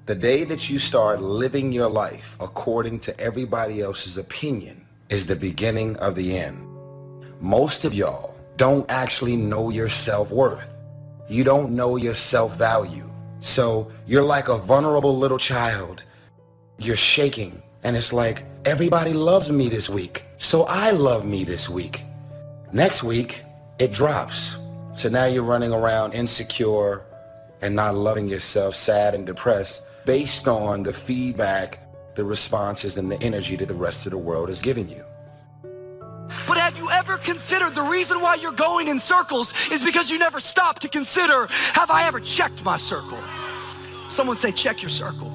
The day that you start living your life according to everybody else's opinion is the beginning of the end. Most of y'all don't actually know your self-worth. You don't know your self-value. So you're like a vulnerable little child. You're shaking, and it's like, everybody loves me this week, so I love me this week. Next week, it drops. So now you're running around insecure and not loving yourself, sad and depressed, based on the feedback, the responses, and the energy that the rest of the world is giving you. But have you ever considered the reason why you're going in circles is because you never stop to consider, have I ever checked my circle? Someone say, check your circle.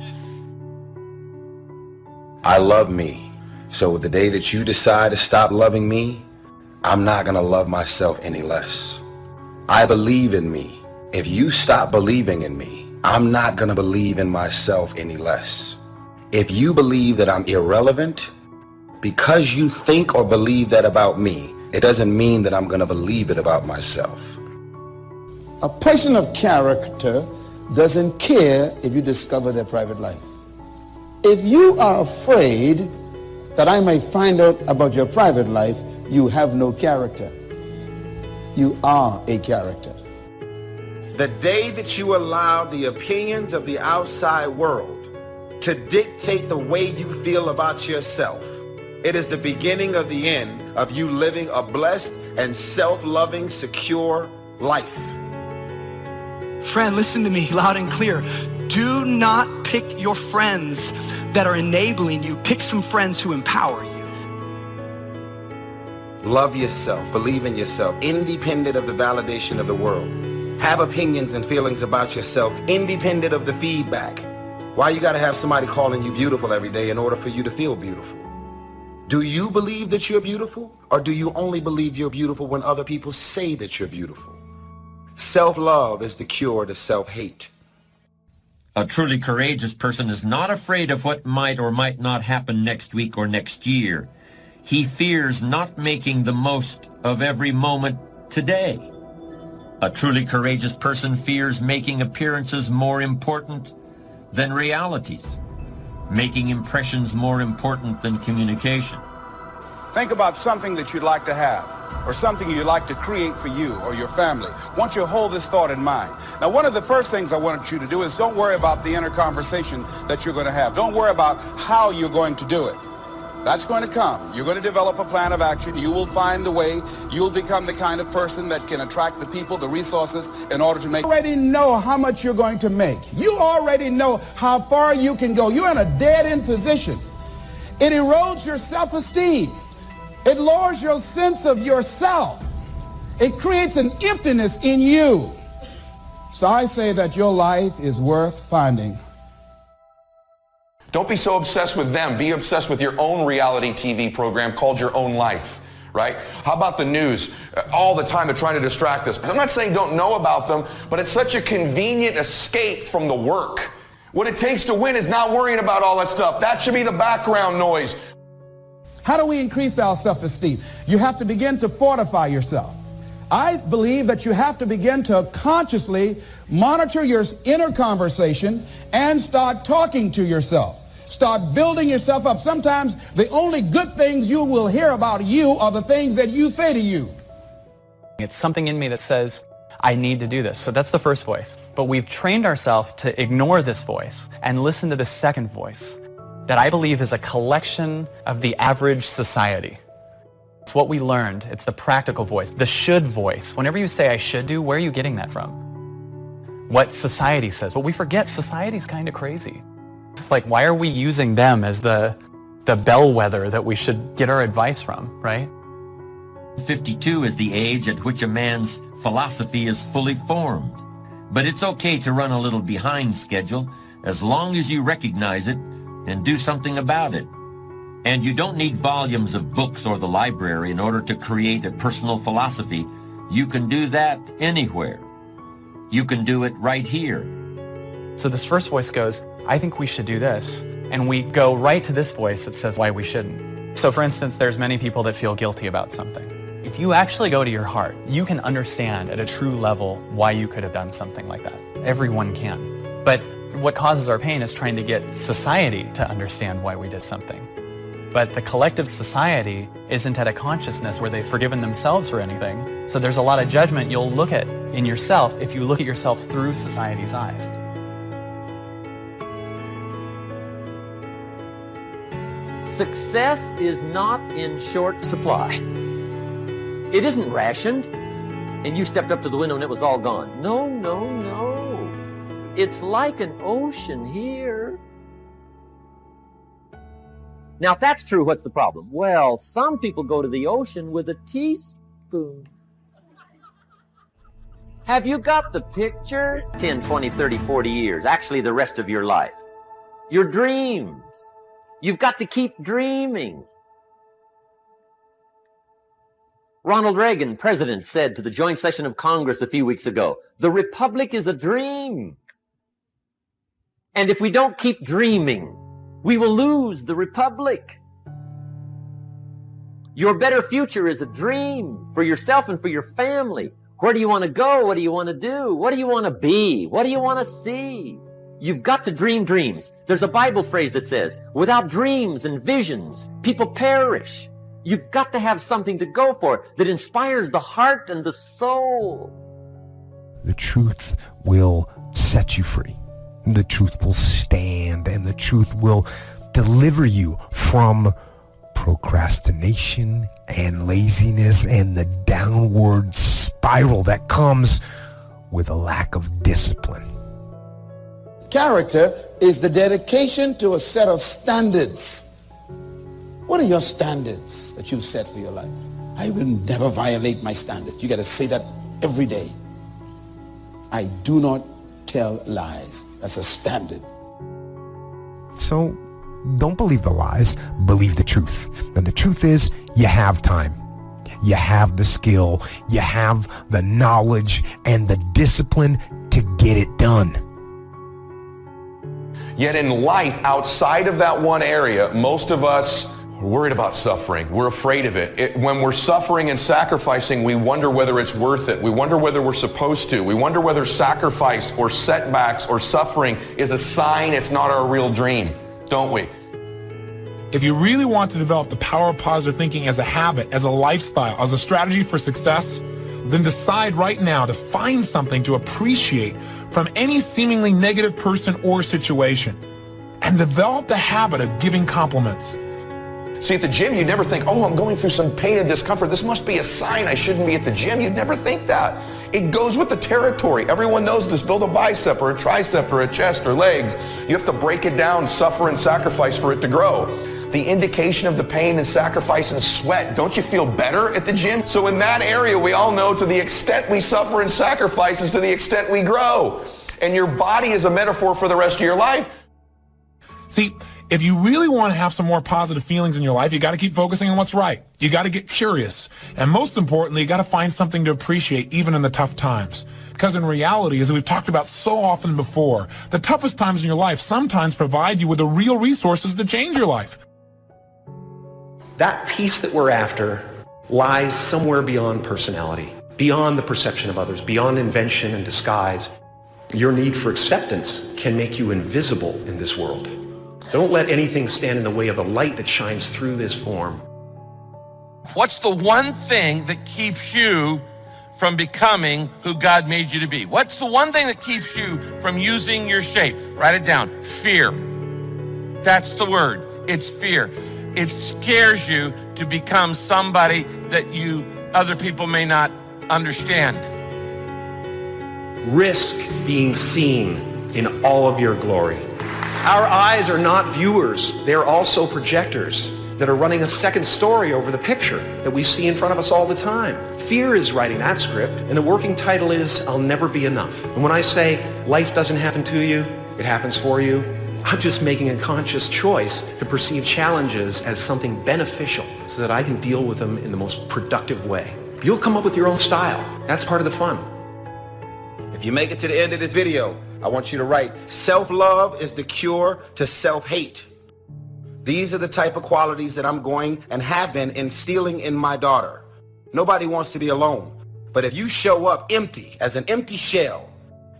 I love me. So the day that you decide to stop loving me, I'm not gonna love myself any less. I believe in me. If you stop believing in me, I'm not gonna believe in myself any less. If you believe that I'm irrelevant, because you think or believe that about me, it doesn't mean that I'm gonna believe it about myself. A person of character doesn't care if you discover their private life. If you are afraid that I may find out about your private life, you have no character. You are a character. The day that you allow the opinions of the outside world to dictate the way you feel about yourself, it is the beginning of the end of you living a blessed and self-loving, secure life. Friend, listen to me loud and clear. Do not pick your friends that are enabling you. Pick some friends who empower you. Love yourself, believe in yourself, independent of the validation of the world. Have opinions and feelings about yourself, independent of the feedback. Why you gotta have somebody calling you beautiful every day in order for you to feel beautiful? Do you believe that you're beautiful, or do you only believe you're beautiful when other people say that you're beautiful? Self-love is the cure to self-hate. A truly courageous person is not afraid of what might or might not happen next week or next year. He fears not making the most of every moment today. A truly courageous person fears making appearances more important than realities, making impressions more important than communication. Think about something that you'd like to have, or something you'd like to create for you or your family. I want you to hold this thought in mind. Now, one of the first things I want you to do is don't worry about the inner conversation that you're going to have. Don't worry about how you're going to do it. That's going to come. You're going to develop a plan of action. You will find the way. You'll become the kind of person that can attract the people, the resources, in order to make... You already know how much you're going to make. You already know how far you can go. You're in a dead-end position. It erodes your self-esteem. It lowers your sense of yourself. It creates an emptiness in you. So I say that your life is worth finding. Don't be so obsessed with them. Be obsessed with your own reality TV program called Your Own Life, right? How about the news? All the time they're trying to distract us. I'm not saying don't know about them, but it's such a convenient escape from the work. What it takes to win is not worrying about all that stuff. That should be the background noise. How do we increase our self-esteem? You have to begin to fortify yourself. I believe that you have to begin to consciously monitor your inner conversation and start talking to yourself. Start building yourself up. Sometimes the only good things you will hear about you are the things that you say to you. It's something in me that says, I need to do this. So that's the first voice. But we've trained ourselves to ignore this voice and listen to the second voice that I believe is a collection of the average society. It's what we learned. It's the practical voice, the should voice. Whenever you say I should do, where are you getting that from? What society says. But we forget society's kind of crazy. Like, why are we using them as the bellwether that we should get our advice from, right? 52 is the age at which a man's philosophy is fully formed. But it's okay to run a little behind schedule as long as you recognize it and do something about it. And you don't need volumes of books or the library in order to create a personal philosophy. You can do that anywhere. You can do it right here. So this first voice goes, I think we should do this. And we go right to this voice that says why we shouldn't. So for instance, there's many people that feel guilty about something. If you actually go to your heart, you can understand at a true level why you could have done something like that. Everyone can. But what causes our pain is trying to get society to understand why we did something. But the collective society isn't at a consciousness where they've forgiven themselves for anything. So there's a lot of judgment you'll look at in yourself if you look at yourself through society's eyes. Success is not in short supply. It isn't rationed, and you stepped up to the window and it was all gone. No, no, no. It's like an ocean here. Now, if that's true, what's the problem? Well, some people go to the ocean with a teaspoon. Have you got the picture? 10, 20, 30, 40 years, actually the rest of your life. Your dreams. You've got to keep dreaming. Ronald Reagan, president, said to the joint session of Congress a few weeks ago, "The Republic is a dream. And if we don't keep dreaming, we will lose the Republic." Your better future is a dream for yourself and for your family. Where do you want to go? What do you want to do? What do you want to be? What do you want to see? You've got to dream dreams. There's a Bible phrase that says, without dreams and visions, people perish. You've got to have something to go for that inspires the heart and the soul. The truth will set you free. The truth will stand, and the truth will deliver you from procrastination and laziness and the downward spiral that comes with a lack of discipline. Character is the dedication to a set of standards. What are your standards that you've set for your life? I will never violate my standards. You got to say that every day. I do not tell lies. That's a standard. So don't believe the lies, believe the truth. And the truth is, you have time. You have the skill, you have the knowledge and the discipline to get it done. Yet in life, outside of that one area, most of us are worried about suffering. We're afraid of it. When we're suffering and sacrificing, we wonder whether it's worth it. We wonder whether we're supposed to. We wonder whether sacrifice or setbacks or suffering is a sign it's not our real dream, don't we? If you really want to develop the power of positive thinking as a habit, as a lifestyle, as a strategy for success, then decide right now to find something to appreciate from any seemingly negative person or situation, and develop the habit of giving compliments. See, at the gym, you'd never think, oh, I'm going through some pain and discomfort. This must be a sign I shouldn't be at the gym. You'd never think that. It goes with the territory. Everyone knows this. Build a bicep or a tricep or a chest or legs. You have to break it down, suffer and sacrifice for it to grow. The indication of the pain and sacrifice and sweat. Don't you feel better at the gym? So in that area, we all know to the extent we suffer and sacrifice is to the extent we grow. And your body is a metaphor for the rest of your life. See, if you really want to have some more positive feelings in your life, you got to keep focusing on what's right. You got to get curious. And most importantly, you got to find something to appreciate even in the tough times. Because in reality, as we've talked about so often before, the toughest times in your life sometimes provide you with the real resources to change your life. That peace that we're after lies somewhere beyond personality, beyond the perception of others, beyond invention and disguise. Your need for acceptance can make you invisible in this world. Don't let anything stand in the way of the light that shines through this form. What's the one thing that keeps you from becoming who God made you to be? What's the one thing that keeps you from using your shape? Write it down. Fear. That's the word. It's fear. It scares you to become somebody that other people may not understand. Risk being seen in all of your glory. Our eyes are not viewers. They're also projectors that are running a second story over the picture that we see in front of us all the time. Fear is writing that script, and the working title is, I'll Never Be Enough. And when I say life doesn't happen to you, it happens for you, I'm just making a conscious choice to perceive challenges as something beneficial so that I can deal with them in the most productive way. You'll come up with your own style. That's part of the fun. If you make it to the end of this video, I want you to write, self-love is the cure to self-hate. These are the type of qualities that I'm going and have been instilling in my daughter. Nobody wants to be alone. But if you show up empty, as an empty shell,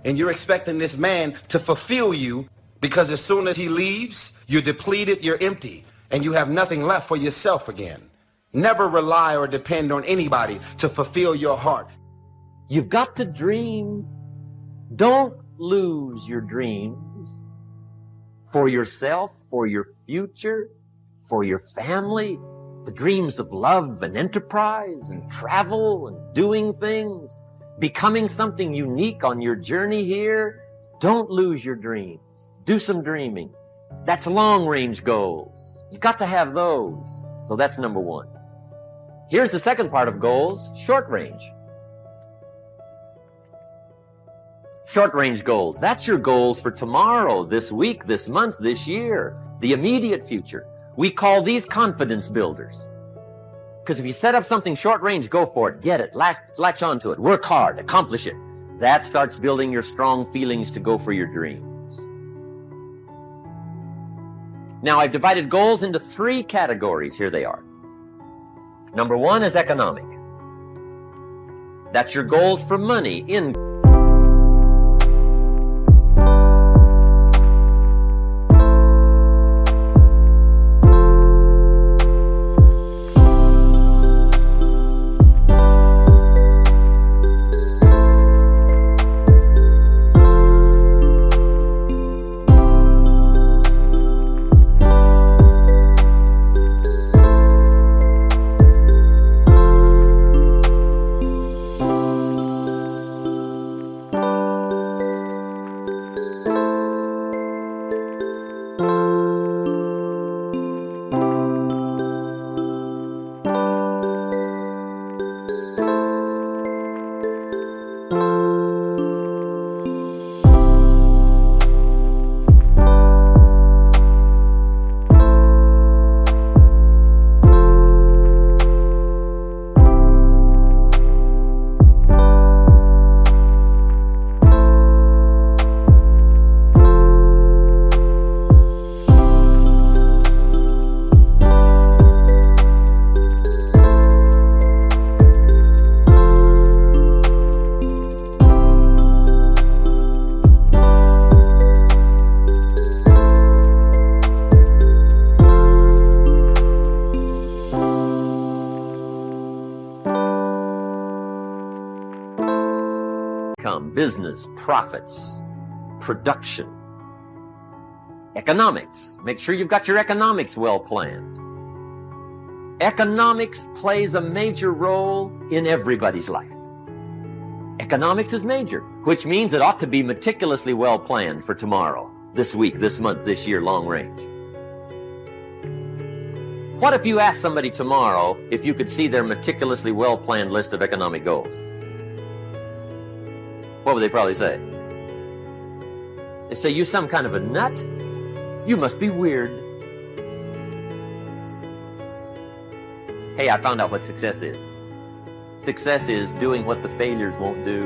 and you're expecting this man to fulfill you because as soon as he leaves, you're depleted, you're empty, and you have nothing left for yourself again. Never rely or depend on anybody to fulfill your heart. You've got to dream. Don't lose your dreams for yourself, for your future, for your family, the dreams of love and enterprise and travel and doing things, becoming something unique on your journey here. Don't lose your dreams. Do some dreaming. That's long-range goals. You've got to have those. So that's number one. Here's the second part of goals, short range. Short-range goals. That's your goals for tomorrow, this week, this month, this year, the immediate future. We call these confidence builders. Because if you set up something short-range, go for it, get it, latch onto it, work hard, accomplish it. That starts building your strong feelings to go for your dreams. Now, I've divided goals into 3 categories. Here they are. Number 1 is economic. That's your goals for money, income. Business, profits, production, economics. Make sure you've got your economics well planned. Economics plays a major role in everybody's life. Economics is major, which means it ought to be meticulously well planned for tomorrow, this week, this month, this year, long range. What if you asked somebody tomorrow if you could see their meticulously well planned list of economic goals? What would they probably say? They say, you some kind of a nut? You must be weird. Hey, I found out what success is. Success is doing what the failures won't do.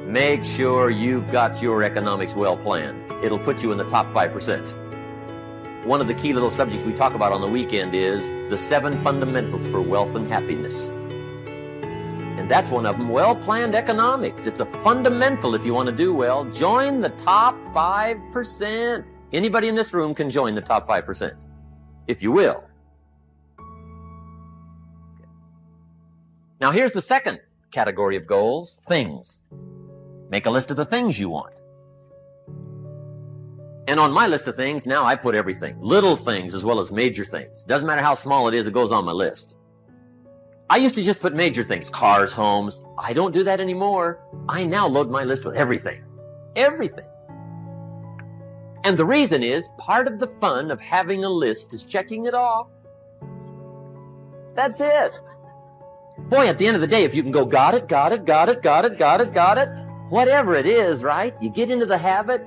Make sure you've got your economics well planned. It'll put you in the top 5%. One of the key little subjects we talk about on the weekend is the 7 fundamentals for wealth and happiness. And that's one of them, well-planned economics. It's a fundamental if you want to do well. Join the top 5%. Anybody in this room can join the top 5%, if you will. Now here's the second category of goals, things. Make a list of the things you want. And on my list of things, now I put everything. Little things as well as major things. Doesn't matter how small it is, it goes on my list. I used to just put major things, cars, homes. I don't do that anymore. I now load my list with everything. Everything. And the reason is, part of the fun of having a list is checking it off. That's it. Boy, at the end of the day, if you can go, got it, got it, got it, got it, got it, got it, whatever it is, right? You get into the habit.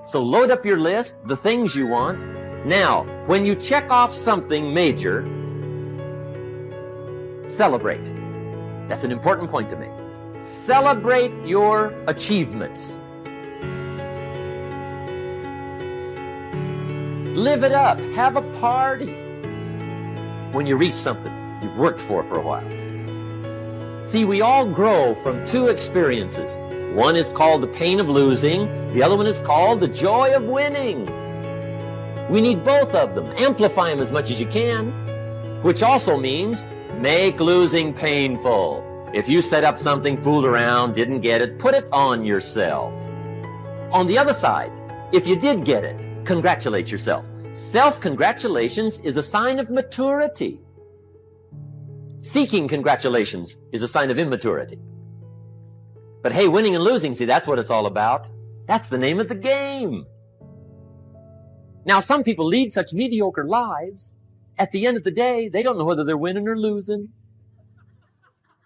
So load up your list, the things you want. Now, when you check off something major, celebrate. That's an important point to me. Celebrate your achievements. Live it up. Have a party when you reach something you've worked for a while. See, we all grow from two experiences. One is called the pain of losing. The other one is called the joy of winning. We need both of them. Amplify them as much as you can, which also means make losing painful. If you set up something, fooled around, didn't get it, put it on yourself. On the other side, if you did get it, congratulate yourself. Self-congratulations is a sign of maturity. Seeking congratulations is a sign of immaturity. But hey, winning and losing, see, that's what it's all about. That's the name of the game. Now, some people lead such mediocre lives, at the end of the day, they don't know whether they're winning or losing.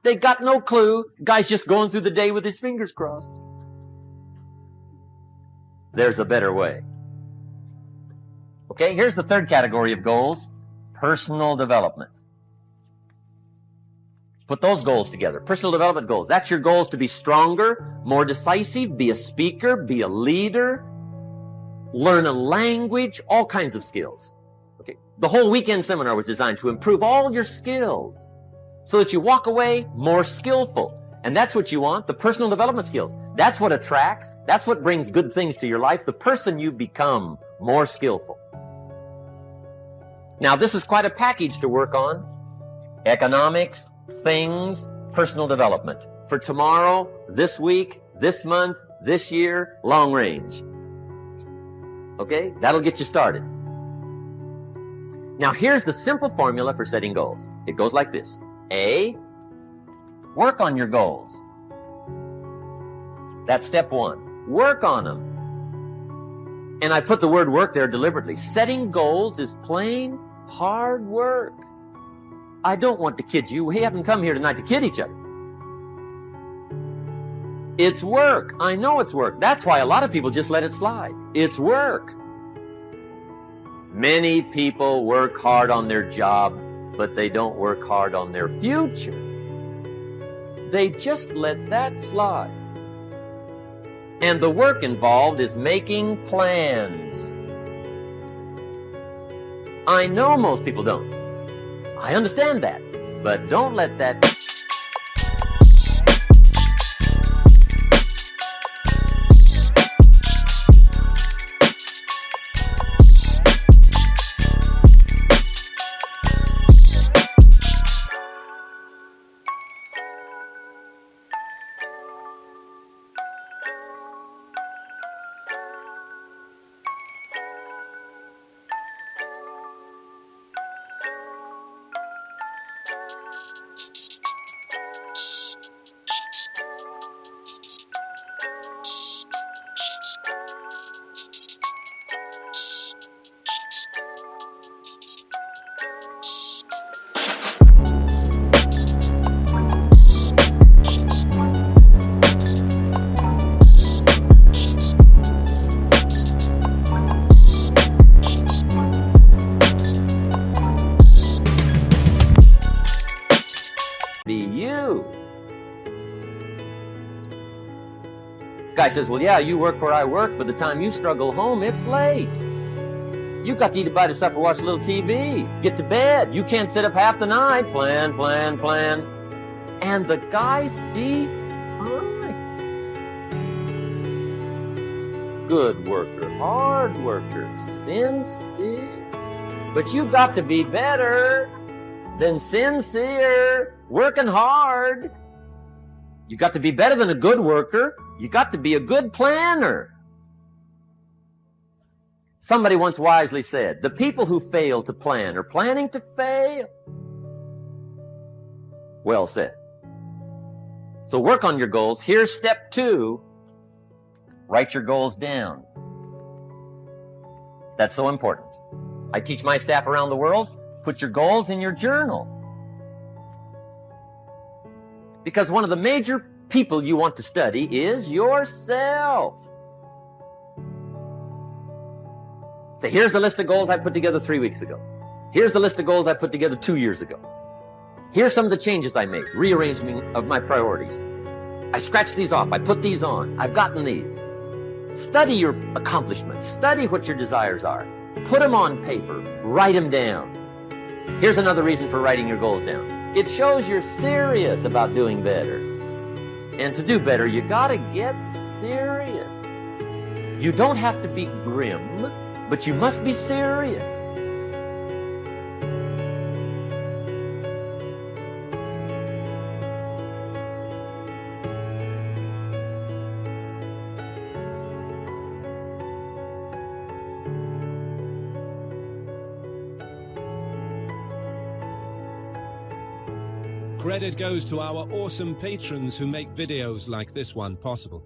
They got no clue. Guy's just going through the day with his fingers crossed. There's a better way. Okay, here's the third category of goals, personal development. Put those goals together, personal development goals. That's your goals to be stronger, more decisive, be a speaker, be a leader, learn a language, all kinds of skills. Okay, the whole weekend seminar was designed to improve all your skills so that you walk away more skillful. And that's what you want, the personal development skills. That's what attracts, that's what brings good things to your life, the person you become more skillful. Now, this is quite a package to work on. Economics, things, personal development. For tomorrow, this week, this month, this year, long range. Okay, that'll get you started. Now, here's the simple formula for setting goals. It goes like this. A, work on your goals. That's step one. Work on them. And I put the word work there deliberately. Setting goals is plain hard work. I don't want to kid you. We haven't come here tonight to kid each other. It's work. I know it's work. That's why a lot of people just let it slide. It's work. Many people work hard on their job, but they don't work hard on their future. They just let that slide. And the work involved is making plans. I know most people don't. I understand that, but don't let that... Guy says, well, yeah, you work where I work, but the time you struggle home, it's late. You got to eat a bite of supper, watch a little TV, get to bed. You can't sit up half the night. Plan, plan, plan. And the guy's behind. Good worker, hard worker, sincere. But you got to be better than sincere, working hard. You got to be better than a good worker. You got to be a good planner. Somebody once wisely said, the people who fail to plan are planning to fail. Well said. So work on your goals. Here's step 2. Write your goals down. That's so important. I teach my staff around the world, put your goals in your journal. Because one of the major people you want to study is yourself. So here's the list of goals I put together 3 weeks ago. Here's the list of goals I put together 2 years ago. Here's some of the changes I made, rearrangement of my priorities. I scratched these off, I put these on, I've gotten these. Study your accomplishments, study what your desires are. Put them on paper, write them down. Here's another reason for writing your goals down. It shows you're serious about doing better. And to do better, you gotta get serious. You don't have to be grim, but you must be serious. Credit goes to our awesome patrons who make videos like this one possible.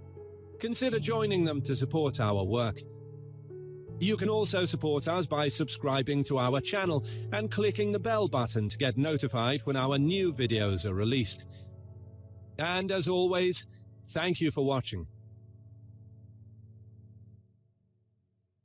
Consider joining them to support our work. You can also support us by subscribing to our channel and clicking the bell button to get notified when our new videos are released. And as always, thank you for watching.